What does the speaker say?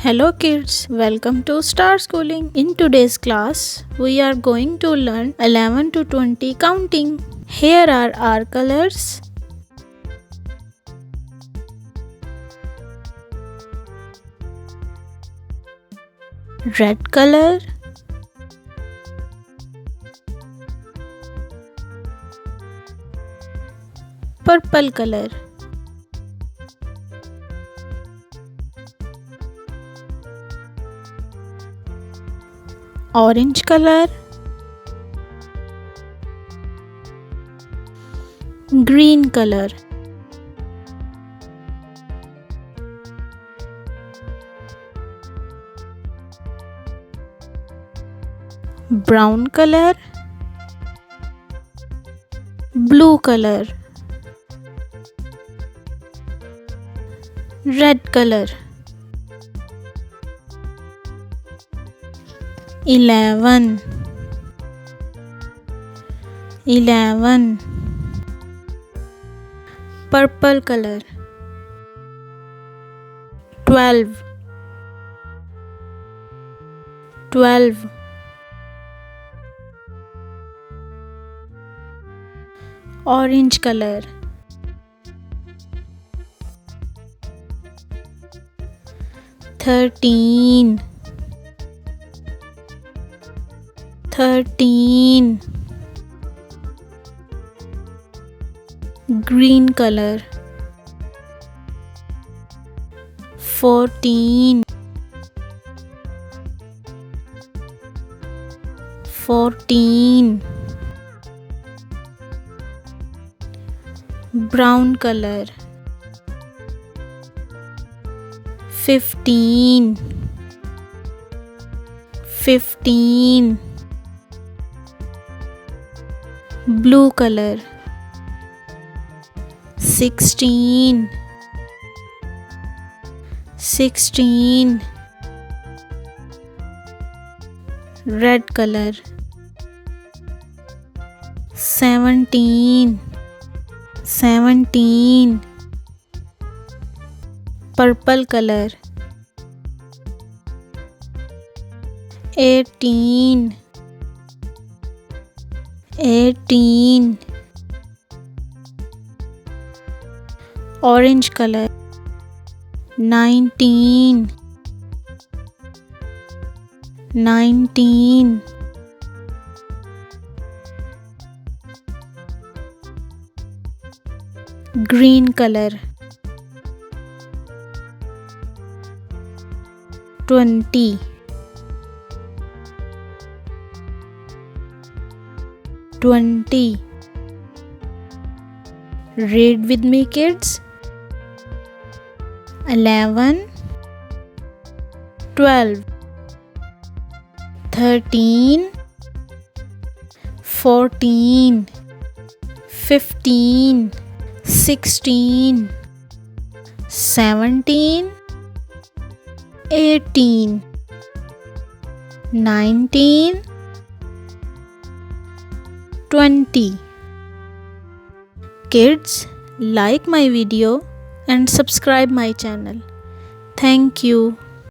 Hello kids, welcome to Star Schooling. In today's class, we are going to learn 11 to 20 counting. Here are our colors. Red color, purple color, orange color, green color, brown color, blue color, red color. 11 purple color, 12 orange color, 13 green color, 14 brown color, 15 blue color, 16 red color, 17 purple color, 18 orange color, 19 green color, 20 read with me kids. 11 12 13 14 15 16 17 18 19 20 Kids, like my video and subscribe my channel. Thank you.